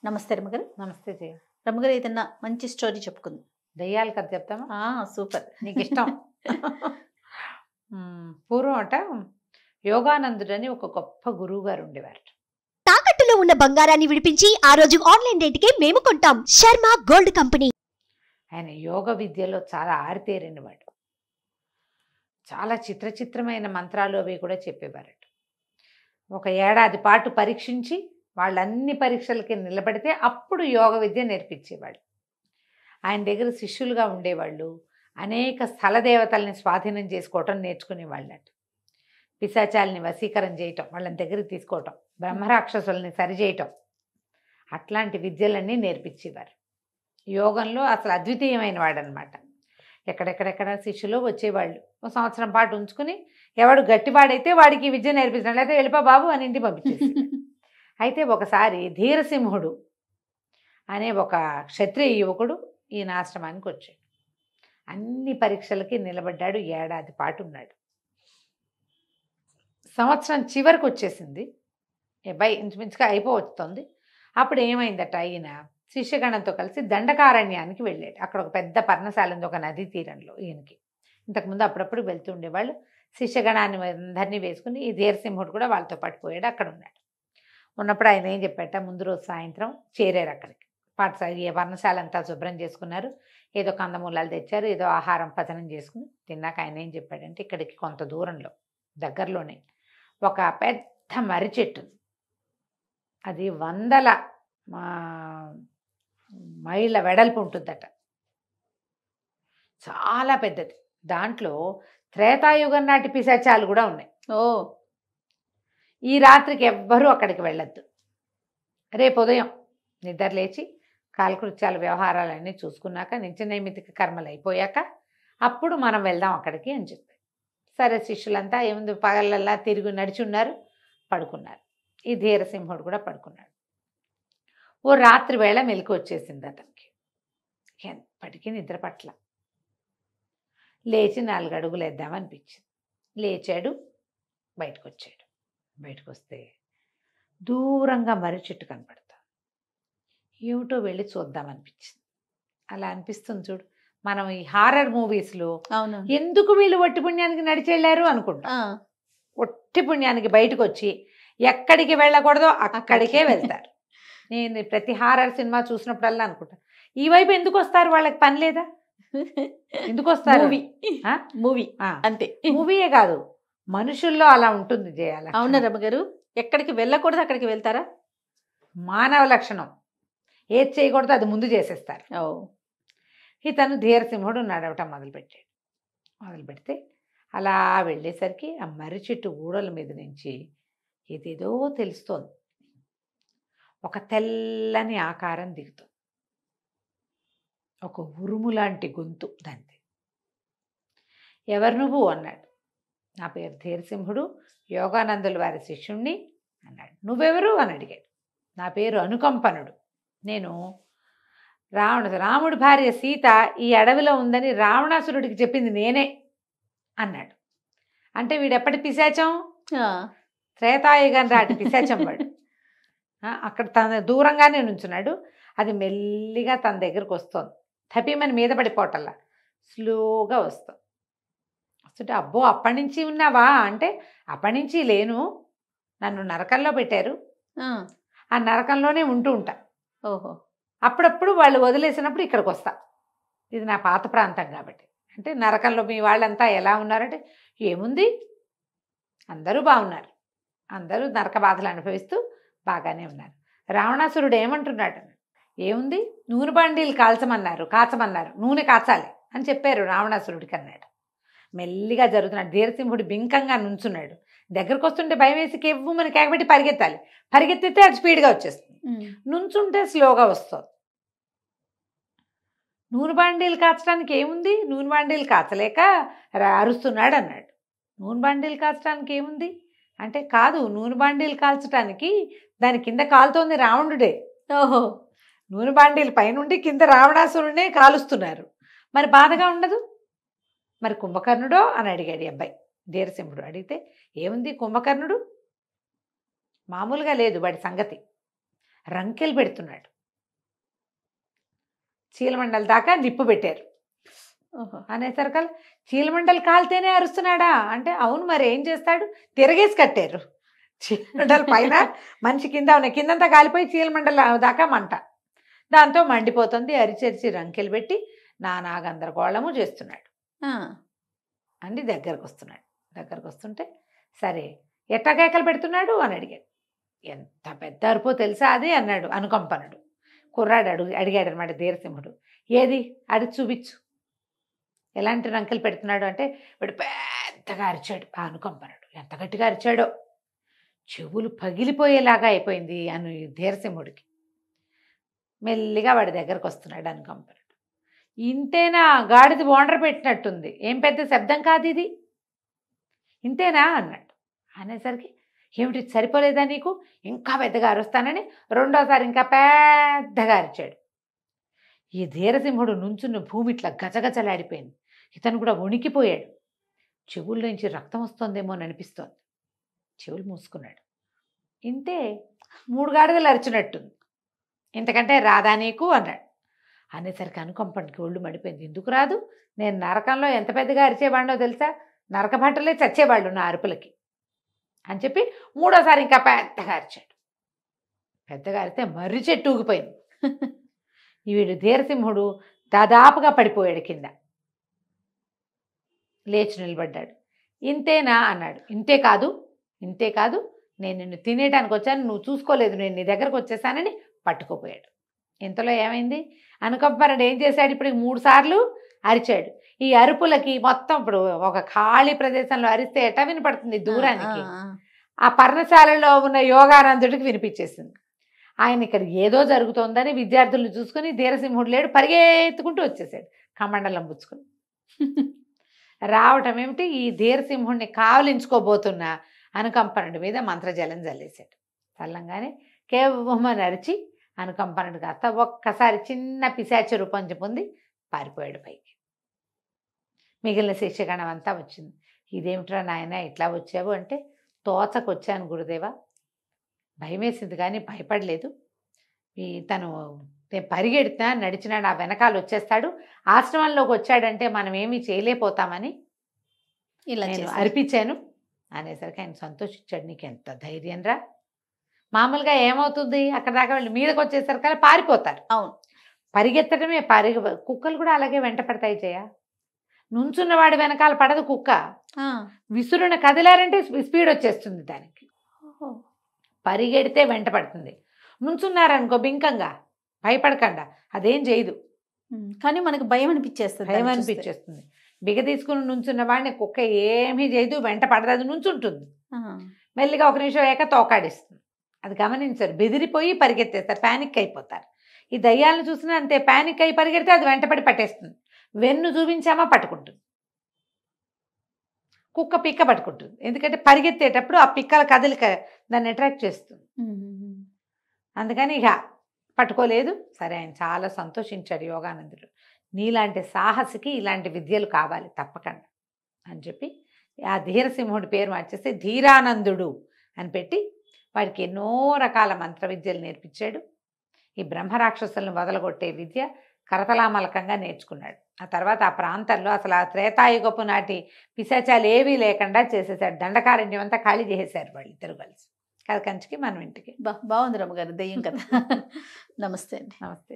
నమస్తే రమ్మగారు. నమస్తే జయ. రమ్మగారు ఏదన్నా మంచి స్టోరీ చెప్పుకుందాం. దయ్యాల కథ చెప్తామా? సూపర్. నీకు ఇష్టం. పూర్వం అట యోగానందుడని ఒక గొప్ప గురువు గారు ఉండేవారు. తాకట్టులో ఉన్న బంగారాన్ని విడిపించి ఆ రోజు ఆన్లైన్ రేటుకే మేము కొంటాం. Sharma gold company. ఆయన యోగ విద్యలో చాలా ఆరితేరినవాడు. చాలా చిత్రమైన మంత్రాలు అవి కూడా చెప్పేవారట. ఒక ఏడాది పాటు పరీక్షించి వాళ్ళన్ని పరీక్షలకి నిలబడితే అప్పుడు యోగ విద్య నేర్పించేవాళ్ళు. ఆయన దగ్గర శిష్యులుగా ఉండేవాళ్ళు. అనేక స్థల దేవతల్ని స్వాధీనం చేసుకోవటం నేర్చుకునేవాళ్ళట. పిశాచాలని వశీకరణ చేయటం, వాళ్ళని దగ్గరికి తీసుకోవటం, బ్రహ్మరాక్షసుల్ని సరిచేయటం, అట్లాంటి విద్యలన్నీ నేర్పించేవారు. యోగంలో అసలు అద్వితీయమైన వాడనమాట. ఎక్కడెక్కడెక్కడ శిష్యులు వచ్చేవాళ్ళు. ఒక సంవత్సరం పాటు ఉంచుకుని ఎవడు గట్టివాడైతే వాడికి విద్య నేర్పించడం, లేకపోతే వెళ్ళిపో బాబు అని ఇంటికి పంపించేసి. అయితే ఒకసారి ధీరసింహుడు అనే ఒక క్షత్రియ యువకుడు ఈయన ఆశ్రమానికి వచ్చాడు. అన్ని పరీక్షలకి నిలబడ్డాడు. ఏడాది పాటు ఉన్నాడు. సంవత్సరం చివరికి వచ్చేసింది. ఇంచుమించుగా అయిపోవస్తుంది. అప్పుడు ఏమైందట, ఈయన శిష్యగణంతో కలిసి దండకారణ్యానికి వెళ్ళాడు. అక్కడ ఒక పెద్ద పర్ణశాల ఉంది, ఒక నదీ తీరంలో. ఈయనకి ఇంతకుముందు అప్పుడప్పుడు వెళ్తూ ఉండేవాళ్ళు. శిష్యగణాన్ని అందరినీ వేసుకుని ఈ ధీరసింహుడు కూడా వాళ్ళతో పాటు పోయాడు. అక్కడ ఉన్నాడు. ఉన్నప్పుడు ఆయన ఏం చెప్పాట, ముందు రోజు సాయంత్రం చేరారు అక్కడికి. పాఠశాల పర్ణశాల అంతా శుభ్రం చేసుకున్నారు. ఏదో కందమూలాలు తెచ్చారు, ఏదో ఆహారం పచనం చేసుకుని తిన్నాక ఆయన ఏం చెప్పాడంటే, ఇక్కడికి కొంత దూరంలో దగ్గరలోనే ఒక పెద్ద మర్రి చెట్టు, అది 100 మైళ్ళ వెడల్పు ఉంటుందట. చాలా పెద్దది. దాంట్లో త్రేతాయుగం నాటి పిశాచాలు కూడా ఉన్నాయి. ఈ రాత్రికి ఎవ్వరూ అక్కడికి వెళ్ళొద్దు. రేపు ఉదయం నిద్ర లేచి కాలకృత్యాల వ్యవహారాలన్నీ చూసుకున్నాక, నిత్య నైమితిక కర్మలు అయిపోయాక అప్పుడు మనం వెళ్దాం అక్కడికి అని చెప్పి. సరే, శిష్యులంతా ఏముంది పగలల్లా తిరిగి నడిచి ఉన్నారు, పడుకున్నారు. ఈ ధీరసింహుడు కూడా పడుకున్నాడు. ఓ రాత్రి వేళ మెలకు వచ్చేసింది అతనికి. ఎప్పటికీ నిద్ర పట్ల. లేచి 4 అడుగులు వేద్దామనిపించింది. లేచాడు, బయటకు వచ్చాడు. బయటకు వస్తే దూరంగా మర్రి చెట్టు కనపడతా. ఏమిటో వెళ్ళి చూద్దామనిపించింది. అలా అనిపిస్తుంది చూడు, మనం ఈ హారర్ మూవీస్లో ఎందుకు వీళ్ళు ఒట్టి పుణ్యానికి నడిచెళ్ళారు అనుకుంటాం. ఒట్టి పుణ్యానికి బయటకు వచ్చి ఎక్కడికి వెళ్ళకూడదో అక్కడికే వెళ్తారు. నేను ప్రతి హారర్ సినిమా చూసినప్పుడల్లా అనుకుంటా, ఈ వైపు ఎందుకు వస్తారు, వాళ్ళకి పని లేదా, ఎందుకు వస్తారు? మూవీ అంతే. మూవీయే కాదు, మనుషుల్లో అలా ఉంటుంది చేయాలి. అవునా రమ్మగారు? ఎక్కడికి వెళ్ళకూడదు అక్కడికి వెళ్తారా? మానవ లక్షణం. ఏది చేయకూడదు అది ముందు చేసేస్తారు. ఇతను ధీరసింహుడు నడవటం మొదలుపెట్టాడు. మొదలుపెడితే అలా వెళ్ళేసరికి ఆ మర్రి చెట్టు ఊడల మీద నుంచి ఏదేదో తెలుస్తోంది. ఒక తెల్లని ఆకారం దిగుతుంది. ఒక ఉరుము లాంటి గొంతు దాంది. ఎవరు నువ్వు అన్నాడు. నా పేరు ధీరసింహుడు, యోగానందుల వారి శిష్యుణ్ణి అన్నాడు. నువ్వెవరు అని అడిగాడు. నా పేరు అనుకంపనుడు. నేను రాముడి భార్య సీత ఈ అడవిలో ఉందని రావణాసురుడికి చెప్పింది నేనే అన్నాడు. అంటే వీడెప్పటి పిశాచం? త్రేతాయుగం రాటి పిశాచం వాడు. అక్కడ తన దూరంగానే నుంచున్నాడు. అది మెల్లిగా తన దగ్గరకు వస్తోంది. తప్పిమని మీద పడిపోవటల్లా స్లోగా వస్తుంది. వస్తుంటే, అబ్బో అప్పటి నుంచి ఉన్నావా అంటే, అప్పటి నుంచి లేను, నన్ను నరకంలో పెట్టారు, ఆ నరకంలోనే ఉంటూ ఉంటా. ఓహో. అప్పుడప్పుడు వాళ్ళు వదిలేసినప్పుడు ఇక్కడికి వస్తా. ఇది నా పాత ప్రాంతం కాబట్టి. అంటే నరకంలో మీ వాళ్ళంతా ఎలా ఉన్నారంటే, ఏముంది, అందరూ బాగున్నారు, అందరూ నరక బాధలు అనుభవిస్తూ బాగానే ఉన్నారు. రావణాసురుడు ఏమంటున్నాడు, ఏముంది, నూనె బండీలు కాచమన్నారు, నూనె కాచాలి అని చెప్పారు రావణాసురుడికి అన్నాడు. మెల్లిగా జరుగుతున్నాడు. ధీరసింహుడు బింకంగా నుంచున్నాడు. దగ్గరకు వస్తుంటే భయం వేసి కెవ్వుమని కేకబెట్టి పరిగెత్తాలి. పరిగెత్తితే అది స్పీడ్గా వచ్చేస్తుంది. నుంచుంటే స్లోగా వస్తుంది. నూనె బాండీలు కాచడానికి ఏముంది, నూనె బాండీలు కాచలేక అరుస్తున్నాడు అన్నాడు. నూనె బాండీలు కాచడానికి ఏముంది అంటే, కాదు, నూనె బాండీలు కాల్చడానికి దాని కింద కాలుతోంది రావణుడే. ఓహో. నూనె బాండీలు పైనుండి కింద రావణాసురుడినే కాలుస్తున్నారు, మరి బాధగా ఉండదు? మరి కుంభకర్ణుడో అని అడిగాడు అబ్బాయి. ధీరసింహుడు అడిగితే, ఏముంది కుంభకర్ణుడు మామూలుగా లేదు, వాడి సంగతి రంకెలు పెడుతున్నాడు. చీలమండల దాకా నిప్పు పెట్టారు. ఓహో. అనేసరికల్ చీలమండలు కాలితేనే అరుస్తున్నాడా అంటే అవును, మరి ఏం చేస్తాడు, తిరగేసి కట్టారు. చీలమండల పైన మనిషి కింద ఉన్నాయి, కిందంతా కాలిపోయి చీలమండల దాకా మంట. దాంతో మండిపోతుంది, అరిచరిచి రంకెలు పెట్టి నానా గందరగోళము చేస్తున్నాడు. ఆ, అండి దగ్గరకు వస్తుంటే సరే ఎట్టా కేకలు పెడుతున్నాడు అని అడిగాడు. ఎంత పెద్ద అరుపో తెలుసా అది అన్నాడు అనుకంపనుడు. కుర్రాడు అడిగాడు అనమాట ధీరసింహుడు, ఏది అడిగి చూపించు, ఎలాంటి రంకెలు పెడుతున్నాడు అంటే వాడు పెద్దగా అరిచాడు. ఆ అనుకంపనుడు ఎంత గట్టిగా అరిచాడో, చెవులు పగిలిపోయేలాగా అయిపోయింది ధీరసింహుడికి. మెల్లిగా వాడి దగ్గరకు వస్తున్నాడు అనుకంపనుడు. ఇంతేనా, గాడిద బోండ్ర పెట్టినట్టుంది, ఏం పెద్ద శబ్దం కాదు ఇది, ఇంతేనా అన్నాడు. అనేసరికి ఏమిటి సరిపోలేదా నీకు, ఇంకా పెద్దగా అరుస్తానని రెండోసారి ఇంకా పెద్దగా అరిచాడు. ఈ ధీరసింహుడు నుంచున్న భూమి ఇట్లా గజగజలాడిపోయింది. ఇతను కూడా వణికిపోయాడు. చెవుల్లోంచి రక్తం వస్తుందేమో అని అనిపిస్తోంది. చెవులు మూసుకున్నాడు. ఇంతే 3 గాడిదలు అరిచినట్టుంది, ఇంతకంటే రాదా నీకు అన్నాడు. అనేసరికి అనుకంపనికి ఒళ్ళు మడిపోయింది. ఎందుకు రాదు, నేను నరకంలో ఎంత పెద్దగా అరిచేవాడినో తెలుసా, నరక భట్టలే చచ్చేవాళ్ళు నా అరుపులకి అని చెప్పి మూడోసారి ఇంకా పెద్దగా అరిచాడు. పెద్దగా అరిస్తే మర్రి చెట్టు ఊగిపోయింది. వీడు ధీరసింహుడు దాదాపుగా పడిపోయాడు కింద. లేచి నిలబడ్డాడు. ఇంతేనా అన్నాడు. ఇంతే కాదు, నేను నిన్ను తినేయడానికి వచ్చాను, నువ్వు చూసుకోలేదు, నేను నీ దగ్గరకు వచ్చేసానని పట్టుకుపోయాడు. ఇంతలో ఏమైంది, అనుకంపనుడు ఏం చేశాడు, ఇప్పుడు 3 సార్లు అరిచాడు. ఈ అరుపులకి మొత్తం ఇప్పుడు ఒక ఖాళీ ప్రదేశంలో అరిస్తే ఎట్టా వినపడుతుంది దూరానికి, ఆ పర్ణశాలలో ఉన్న యోగానందుడికి వినిపించేసింది. ఆయన ఇక్కడ ఏదో జరుగుతోందని విద్యార్థులను చూసుకుని ధీరసింహుడు లేడు, పరిగెత్తుకుంటూ వచ్చేసాడు కమండలం పుచ్చుకుని. రావటం ఏమిటి, ఈ ధీరసింహుడిని కావలించుకోబోతున్న అనుకంపనుడి మీద మంత్రజలం జల్లేశాడు. చల్లంగానే కేవమని అరిచి అనుకంపనుడు కాస్త ఒక్కసారి చిన్న పిశాచ రూపం పొంది పారిపోయాడు పైకి. మిగిలిన శిష్యగణం అంతా వచ్చింది. ఇదేమిట్రా నాయన ఇట్లా వచ్చావు అంటే, తోచకొచ్చాను గురుదేవా, భయమేసింది కానీ భయపడలేదు. తను పరిగెడినా నడిచినా నా వెనకాల వచ్చేస్తాడు, ఆశ్రమంలోకి వచ్చాడంటే మనం ఏమీ చేయలేకపోతామని ఇలా నేను అర్పించాను అనేసరికి ఆయన సంతోషించాడు. నీకు ఎంత ధైర్యం రా, మామూలుగా ఏమవుతుంది అక్కడ దాకా వాళ్ళు మీదకి వచ్చేసరికి పారిపోతారు. అవును, పరిగెత్తడమే కుక్కలు కూడా అలాగే వెంట పడతాయి జయ. నుంచున్నవాడి వెనకాల పడదు కుక్క, విసురున కదిలారంటే స్పీడ్ వచ్చేస్తుంది దానికి. పరిగెడితే వెంట పడుతుంది. నుంచున్నారనుకో బింకంగా భయపడకుండా అదేం చేయదు, కానీ మనకు భయం అనిపించేస్తుంది. బిగ తీసుకుని నుంచున్న వాడిని కుక్క ఏమీ చేయదు, వెంట పడదు, అది నుంచుంటుంది. మెల్లిగా 1 నిమిషం అయ్యాక తోకాడిస్తుంది. అది గమనించరు, బెదిరిపోయి పరిగెత్తేస్తారు, ప్యానిక్ అయిపోతారు. ఈ దయ్యాలను చూసినా అంతే, ప్యానిక్ అయి పరిగెడితే అది వెంటపడి పట్టేస్తుంది. వెన్ను చూపించామా పట్టుకుంటుంది, కుక్క పిక్క పట్టుకుంటుంది. ఎందుకంటే పరిగెత్తేటప్పుడు ఆ పిక్కల కదలిక దాన్ని అట్రాక్ట్ చేస్తుంది. అందుకని ఇక పట్టుకోలేదు. సరే, ఆయన చాలా సంతోషించాడు యోగానందుడు. నీలాంటి సాహసికి ఇలాంటి విద్యలు కావాలి తప్పకుండా అని చెప్పి ఆ ధీరసింహుడి పేరు మార్చేసి ధీరానందుడు అని పెట్టి వాడికి ఎన్నో రకాల మంత్ర విద్యలు నేర్పించాడు. ఈ బ్రహ్మరాక్షసులను వదలగొట్టే విద్య కరతలామలకంగా నేర్చుకున్నాడు. ఆ తర్వాత ఆ ప్రాంతంలో అసలు ఆ త్రేతాయుగపు నాటి పిశాచాలు ఏవీ లేకుండా చేసేసాడు. దండకారణ్యం అంతా ఖాళీ చేసేసారు వాళ్ళిద్దరు కలిసి. కథ కంచికి మనం ఇంటికి. బాగుంది రమ్మగారు దెయ్యం కదా. నమస్తే అండి. నమస్తే.